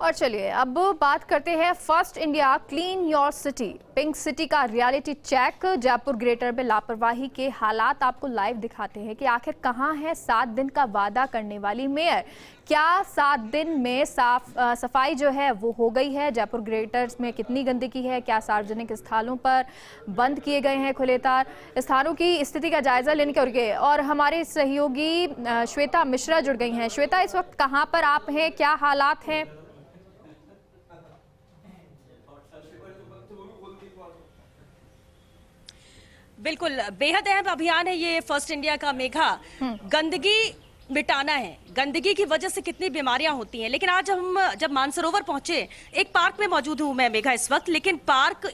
और चलिए अब बात करते हैं first India clean your city pink city का रियलिटी चेक। जयपुर ग्रेटर में लापरवाही के हालात आपको लाइव दिखाते हैं कि आखिर कहां है 7 दिन का वादा करने वाली मेयर। क्या 7 दिन में सफाई जो है वो हो गई है? जयपुर ग्रेटर में कितनी गंदगी है? क्या सार्वजनिक स्थलों पर बंद किए गए हैं खुले तार? स्थानों की स्थिति का जायजा लेने के और हमारे सहयोगी श्वेता मिश्रा जुड़ गई हैं। श्वेता, इस वक्त कहां पर आप हैं, क्या हालात हैं? बिल्कुल बेहद अहम अभियान है ये फर्स्ट इंडिया का मेघा। गंदगी मिटाना है। गंदगी की वजह से कितनी बीमारियां होती हैं, लेकिन आज हम जब मानसरोवर पहुंचे, एक पार्क में मौजूद हूं मैं मेघा इस वक्त, लेकिन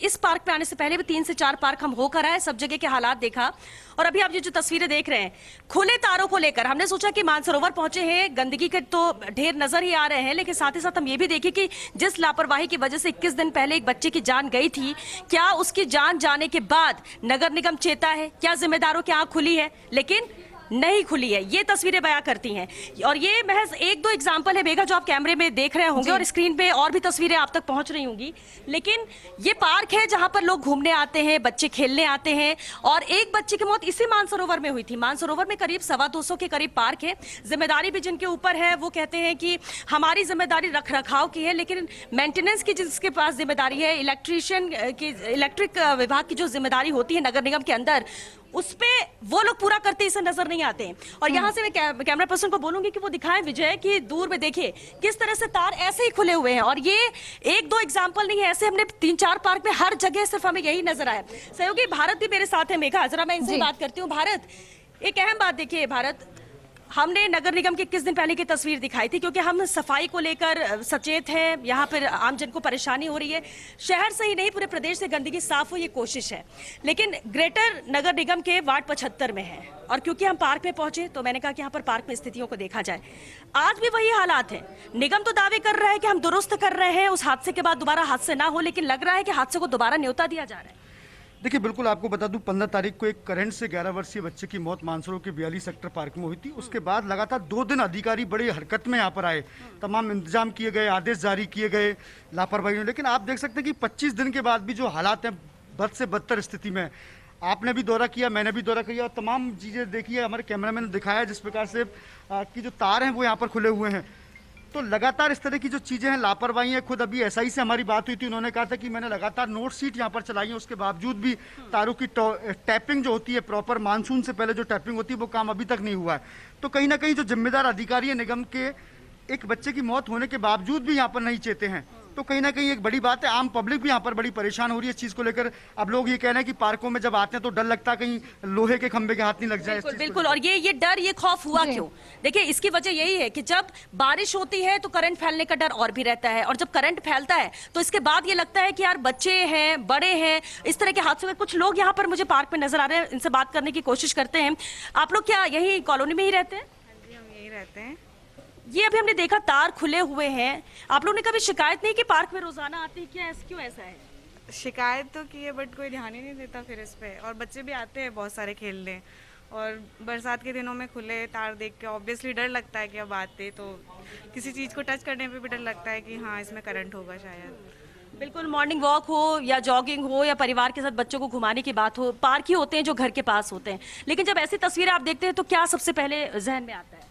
इस पार्क में आने से पहले भी 3 से 4 पार्क हम होकर आए, सब जगह के हालात देखा। और अभी आप ये जो तस्वीरें देख रहे हैं खुले तारों को लेकर, हमने सोचा कि मानसरोवर पहुंचे हैं, गंदगी के तो ढेर नजर ही आ रहे हैं, लेकिन साथ ही साथ हम ये भी देखें कि जिस लापरवाही की वजह से 21 दिन पहले एक बच्चे की जान गई थी, क्या उसकी जान जाने के बाद नगर निगम चेता है? क्या जिम्मेदारों की आंख खुली है? लेकिन नहीं खुली है। ये तस्वीरें बयां करती हैं। और ये महज 1-2 एग्जाम्पल है मेघा, जो आप कैमरे में देख रहे होंगे और स्क्रीन पे और भी तस्वीरें आप तक पहुंच रही होंगी। लेकिन ये पार्क है जहां पर लोग घूमने आते हैं, बच्चे खेलने आते हैं। और एक बच्चे की मौत इसी मानसरोवर में हुई थी। मानसरोवर में करीब 225 के करीब पार्क है। जिम्मेदारी भी जिनके ऊपर है वो कहते हैं कि हमारी जिम्मेदारी रख रखाव की है, लेकिन मेंटेनेंस की जिसके पास जिम्मेदारी है, इलेक्ट्रिक विभाग की जो जिम्मेदारी होती है नगर निगम के अंदर, उस पे वो लोग पूरा करते इसे नजर नहीं आते। और यहाँ से मैं कैमरा पर्सन को बोलूंगी कि वो दिखाएं विजय कि दूर में देखिए किस तरह से तार ऐसे ही खुले हुए हैं। और ये 1-2 एग्जाम्पल नहीं है, ऐसे हमने 3-4 पार्क में हर जगह सिर्फ हमें यही नजर आया। सहयोगी भारत भी मेरे साथ है मेघा, जरा मैं इनसे बात करती हूँ। भारत, एक अहम बात देखिए भारत, हमने नगर निगम के 21 दिन पहले की तस्वीर दिखाई थी क्योंकि हम सफाई को लेकर सचेत हैं। यहाँ पर आमजन को परेशानी हो रही है, शहर से ही नहीं पूरे प्रदेश से गंदगी साफ हो, ये कोशिश है। लेकिन ग्रेटर नगर निगम के वार्ड 75 में है, और क्योंकि हम पार्क में पहुंचे तो मैंने कहा कि यहाँ पर पार्क में स्थितियों को देखा जाए। आज भी वही हालात है। निगम तो दावे कर रहा है कि हम दुरुस्त कर रहे हैं, उस हादसे के बाद दोबारा हादसे ना हो, लेकिन लग रहा है कि हादसे को दोबारा न्योता दिया जा रहा है। देखिए, बिल्कुल आपको बता दूं, 15 तारीख को एक करंट से 11 वर्षीय बच्चे की मौत मानसरोवर के 42 सेक्टर पार्क में हुई थी। उसके बाद लगातार 2 दिन अधिकारी बड़ी हरकत में यहाँ पर आए, तमाम इंतजाम किए गए, आदेश जारी किए गए लापरवाही में। लेकिन आप देख सकते हैं कि 25 दिन के बाद भी जो हालात हैं बद से बदतर स्थिति में। आपने भी दौरा किया, मैंने भी दौरा किया और तमाम चीज़ें देखी है, हमारे कैमरामैन ने दिखाया जिस प्रकार से कि जो तार हैं वो यहाँ पर खुले हुए हैं। तो लगातार इस तरह की जो चीज़ें हैं, लापरवाही है। खुद अभी एसआई से हमारी बात हुई थी, उन्होंने कहा था कि मैंने लगातार नोट सीट यहाँ पर चलाई है, उसके बावजूद भी तारों की टैपिंग जो होती है प्रॉपर मानसून से पहले जो टैपिंग होती है वो काम अभी तक नहीं हुआ है। तो कहीं ना कहीं जो जिम्मेदार अधिकारी है निगम के, एक बच्चे की मौत होने के बावजूद भी यहाँ पर नहीं चेते हैं, तो कहीं ना कहीं एक बड़ी बात है। आम पब्लिक भी यहाँ पर बड़ी परेशान हो रही है इस चीज को लेकर। अब लोग ये कह रहे हैं कि पार्कों में जब आते हैं तो डर लगता है कहीं लोहे के खंभे के हाथ नहीं लग जाए। बिल्कुल। और ये डर, ये खौफ हुआ क्यों? देखिए, इसकी वजह यही है कि जब बारिश होती है तो करंट फैलने का डर और भी रहता है, और जब करंट फैलता है तो इसके बाद ये लगता है कि यार बच्चे हैं, बड़े हैं, इस तरह के हादसों में। कुछ लोग यहाँ पर मुझे पार्क में नजर आ रहे हैं, इनसे बात करने की कोशिश करते हैं। आप लोग क्या यही कॉलोनी में ही रहते हैं? जी, हम यही रहते हैं। ये अभी हमने देखा तार खुले हुए हैं। आप लोगों ने कभी शिकायत नहीं कि पार्क में रोजाना आते हैं, क्या क्यों ऐसा है? शिकायत तो की है बट कोई ध्यान ही नहीं देता फिर इस पे। और बच्चे भी आते हैं बहुत सारे खेलने, और बरसात के दिनों में खुले तार देख के ऑब्वियसली डर लगता है कि अब आते तो किसी चीज़ को टच करने पे भी डर लगता है कि हाँ इसमें करंट होगा शायद। बिल्कुल, मॉर्निंग वॉक हो या जॉगिंग हो या परिवार के साथ बच्चों को घुमाने की बात हो, पार्क ही होते हैं जो घर के पास होते हैं। लेकिन जब ऐसी तस्वीरें आप देखते हैं तो क्या सबसे पहले जहन में आता है?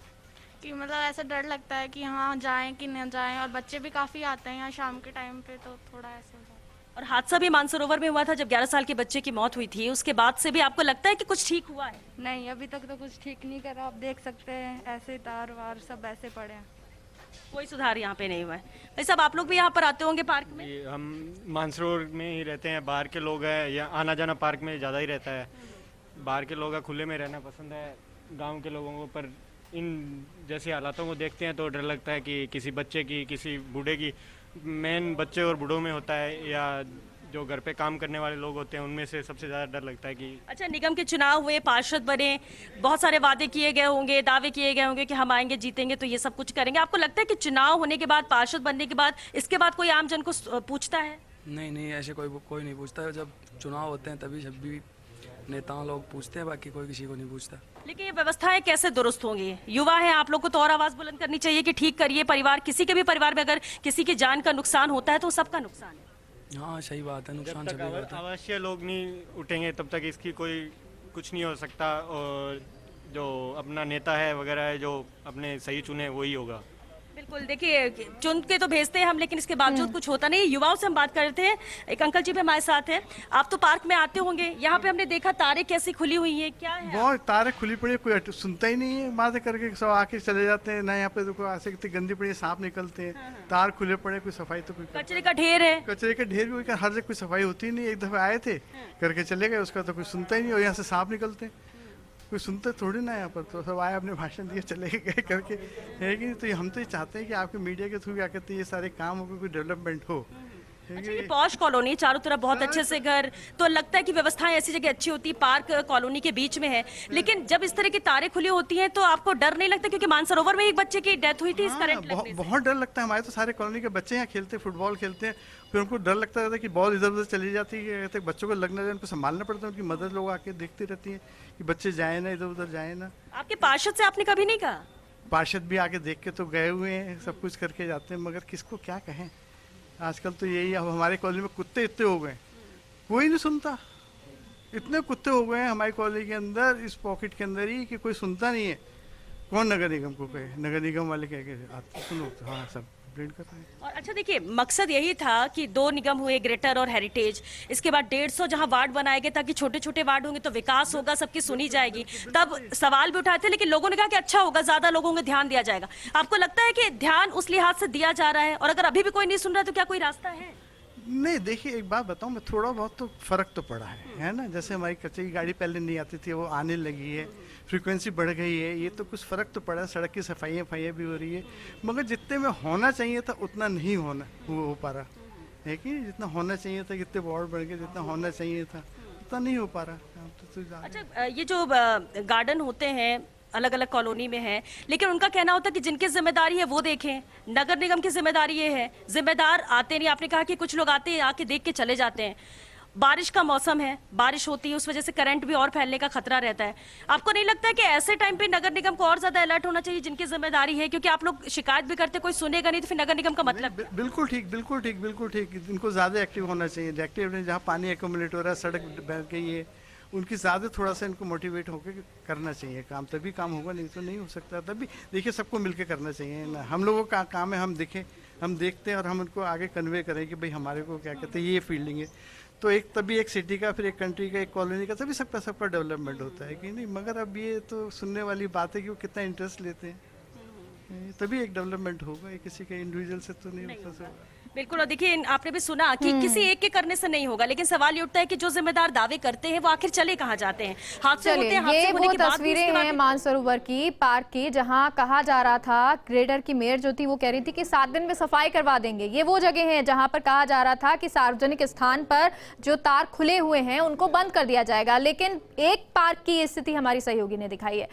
कि मतलब ऐसा डर लगता है कि हाँ जाएं कि न जाएं, और बच्चे भी काफ़ी आते हैं यहाँ शाम के टाइम पे, तो थोड़ा ऐसा होता है। और हादसा भी मानसरोवर में हुआ था जब 11 साल के बच्चे की मौत हुई थी, उसके बाद से भी आपको लगता है कि कुछ ठीक हुआ है? नहीं, अभी तक तो कुछ ठीक नहीं करा। आप देख सकते हैं ऐसे तार वार सब ऐसे पड़े हैं, कोई सुधार यहाँ पे नहीं हुआ है। भाई साहब, आप लोग भी यहाँ पर आते होंगे पार्क में? हम मानसरोवर में ही रहते हैं, बाहर के लोग हैं, या आना जाना पार्क में ज़्यादा ही रहता है। बाहर के लोग खुले में रहना पसंद है गांव के लोगों को, पर इन जैसे हालातों को देखते हैं तो डर लगता है कि किसी बच्चे की, किसी बूढ़े की, मेन बच्चे और बूढ़ों में होता है, या जो घर पे काम करने वाले लोग होते हैं उनमें से सबसे ज़्यादा डर लगता है कि। अच्छा, निगम के चुनाव हुए, पार्षद बने, बहुत सारे वादे किए गए होंगे, दावे किए गए होंगे कि हम आएंगे, जीतेंगे तो ये सब कुछ करेंगे। आपको लगता है कि चुनाव होने के बाद, पार्षद बनने के बाद, इसके बाद कोई आम जन को पूछता है? नहीं, ऐसे कोई नहीं पूछता है। जब चुनाव होते हैं तभी जब भी नेताओं लोग पूछते हैं, बाकी कोई किसी को नहीं पूछता। लेकिन ये व्यवस्थाएं कैसे दुरुस्त होंगी? युवा हैं आप लोग को तो और आवाज बुलंद करनी चाहिए कि ठीक करिए। परिवार, किसी के भी परिवार में अगर किसी की जान का नुकसान होता है तो सबका नुकसान है। हाँ सही बात है, नुकसान जब सभी का होता है। अवश्य लोग नहीं उठेंगे तब तक इसकी कोई कुछ नहीं हो सकता, और जो अपना नेता है वगैरह है जो अपने सही चुने वही होगा। बिल्कुल, देखिए चुन के तो भेजते हैं हम, लेकिन इसके बावजूद कुछ होता नहीं। युवाओं से हम बात कर रहे थे, एक अंकल जी भी हमारे साथ हैं। आप तो पार्क में आते होंगे, यहाँ पे हमने देखा तारे कैसी खुली हुई हैं, क्या है? बहुत तारे खुली पड़ी है, कोई सुनता ही नहीं है, बातें करके सब आके चले जाते हैं ना। यहाँ पे देखो ऐसे कितनी गंदी पड़ी है, सांप निकलते हैं, तार खुले पड़े, कोई सफाई तो कोई कचरे का ढेर है। कचरे का ढेर भी हर जगह कोई सफाई होती ही नहीं। एक दफा आए थे करके चले गए, उसका तो कोई सुनता ही नहीं। और यहाँ से सांप निकलते हैं, कोई सुनते थोड़ी ना यहाँ पर। तो सब आए, अपने भाषण दिए, चले गए करके, है कि नहीं? तो हम तो ये चाहते हैं कि आपके मीडिया के थ्रू क्या कहते हैं ये सारे काम हो, कोई डेवलपमेंट हो। अच्छा, ये पॉश कॉलोनी, चारों तरफ बहुत अच्छे से घर, तो लगता है कि व्यवस्थाएं ऐसी जगह अच्छी होती, पार्क कॉलोनी के बीच में है। लेकिन जब इस तरह की तारें खुली होती हैं तो आपको डर नहीं लगता? क्योंकि मानसरोवर में एक बच्चे की डेथ हुई थी इस करंट लगने से। बहुत डर लगता है। हमारे तो सारे कॉलोनी के बच्चे यहाँ खेलते हैं, फुटबॉल खेलते हैं, फिर उनको डर लगता रहता है कि बॉल इधर उधर चली जाती है, कहते हैं बच्चों को लगना जाए, उनको संभालना पड़ता है। उनकी मदद लोग आके देखती रहती है कि बच्चे जाए ना इधर उधर, जाए ना। आपके पार्षद से आपने कभी नहीं कहा? पार्षद भी आके देख के तो गए हुए हैं, सब कुछ करके जाते हैं, मगर किसको क्या कहें। आजकल तो यही, अब हमारे कॉलोनी में कुत्ते इतने हो गए, कोई नहीं सुनता। इतने कुत्ते हो गए हैं हमारी कॉलोनी के अंदर, इस पॉकेट के अंदर ही, कि कोई सुनता नहीं है। कौन नगर निगम को कहे? नगर निगम वाले कह के आते सुनो तो हाँ सब कंप्लेंट कर रहे हैं। और अच्छा देखिए, मकसद यही था कि 2 निगम हुए, ग्रेटर और हेरिटेज, इसके बाद 150 जहां वार्ड बनाए गए ताकि छोटे छोटे वार्ड होंगे तो विकास होगा, सबकी सुनी जाएगी। तब सवाल भी उठाए थे, लेकिन लोगों ने कहा कि अच्छा होगा, ज्यादा लोगों को ध्यान दिया जाएगा। आपको लगता है कि ध्यान उस लिहाज से दिया जा रहा है? और अगर अभी भी कोई नहीं सुन रहा तो क्या कोई रास्ता है? नहीं, देखिए एक बात बताऊं मैं, थोड़ा बहुत तो फर्क तो पड़ा है ना। जैसे हमारी कचरे की गाड़ी पहले नहीं आती थी, वो आने लगी है, फ्रीक्वेंसी बढ़ गई है, ये तो कुछ फर्क तो पड़ा है। सड़क की सफाइयाँ भी हो रही है, मगर जितने में होना चाहिए था उतना नहीं हो पा रहा है कि जितना होना चाहिए था, कितने वार्ड बढ़ गए, जितना होना चाहिए था उतना नहीं हो पा रहा। अच्छा, ये जो गार्डन होते हैं अलग अलग कॉलोनी में है, लेकिन उनका कहना होता है कि जिनकी जिम्मेदारी है वो देखें, नगर निगम की जिम्मेदारी ये है। जिम्मेदार आते नहीं, आपने कहा कि कुछ लोग आते हैं, आके देख के चले जाते हैं। बारिश का मौसम है, बारिश होती है, उस वजह से करंट भी और फैलने का खतरा रहता है। आपको नहीं लगता है कि ऐसे टाइम पे नगर निगम को और ज्यादा अलर्ट होना चाहिए, जिनकी जिम्मेदारी है? क्योंकि आप लोग शिकायत भी करते, कोई सुनेगा नहीं तो फिर नगर निगम का मतलब। बिल्कुल ठीक। इनको ज्यादा एक्टिव होना चाहिए। एक्टिव जहाँ पानी एक्यूमुलेट हो रहा है, सड़क बह गई है, उनकी ज़्यादा थोड़ा सा इनको मोटिवेट होकर करना चाहिए काम, तभी काम होगा, नहीं तो नहीं हो सकता। तभी देखिए सबको मिलके करना चाहिए ना। हम लोगों का काम है, हम दिखें, हम देखते हैं और हम उनको आगे कन्वे करें कि भाई हमारे को क्या कहते हैं, ये फील्डिंग है। तो एक तभी एक सिटी का, फिर एक कंट्री का, एक कॉलोनी का, तभी सबका डेवलपमेंट होता है कि नहीं। मगर अब ये तो सुनने वाली बात है कि वो कितना इंटरेस्ट लेते हैं, तभी एक डेवलपमेंट होगा। ये किसी के इंडिविजुअल से तो नहीं होता। बिल्कुल, और देखिए आपने भी सुना कि किसी एक के करने से नहीं होगा, लेकिन सवाल ये उठता है कि जो जिम्मेदार दावे करते हैं वो आखिर चले कहाँ जाते हैं? हादसे होते हैं, हादसे ये होने वो के बाद भी तस्वीरें उसके बाद हैं मानसरोवर की, पार्क की, जहां कहा जा रहा था, ग्रेटर की मेयर जो थी वो कह रही थी कि 7 दिन में सफाई करवा देंगे। ये वो जगह है जहां पर कहा जा रहा था कि सार्वजनिक स्थान पर जो तार खुले हुए हैं उनको बंद कर दिया जाएगा, लेकिन एक पार्क की स्थिति हमारी सहयोगी ने दिखाई है।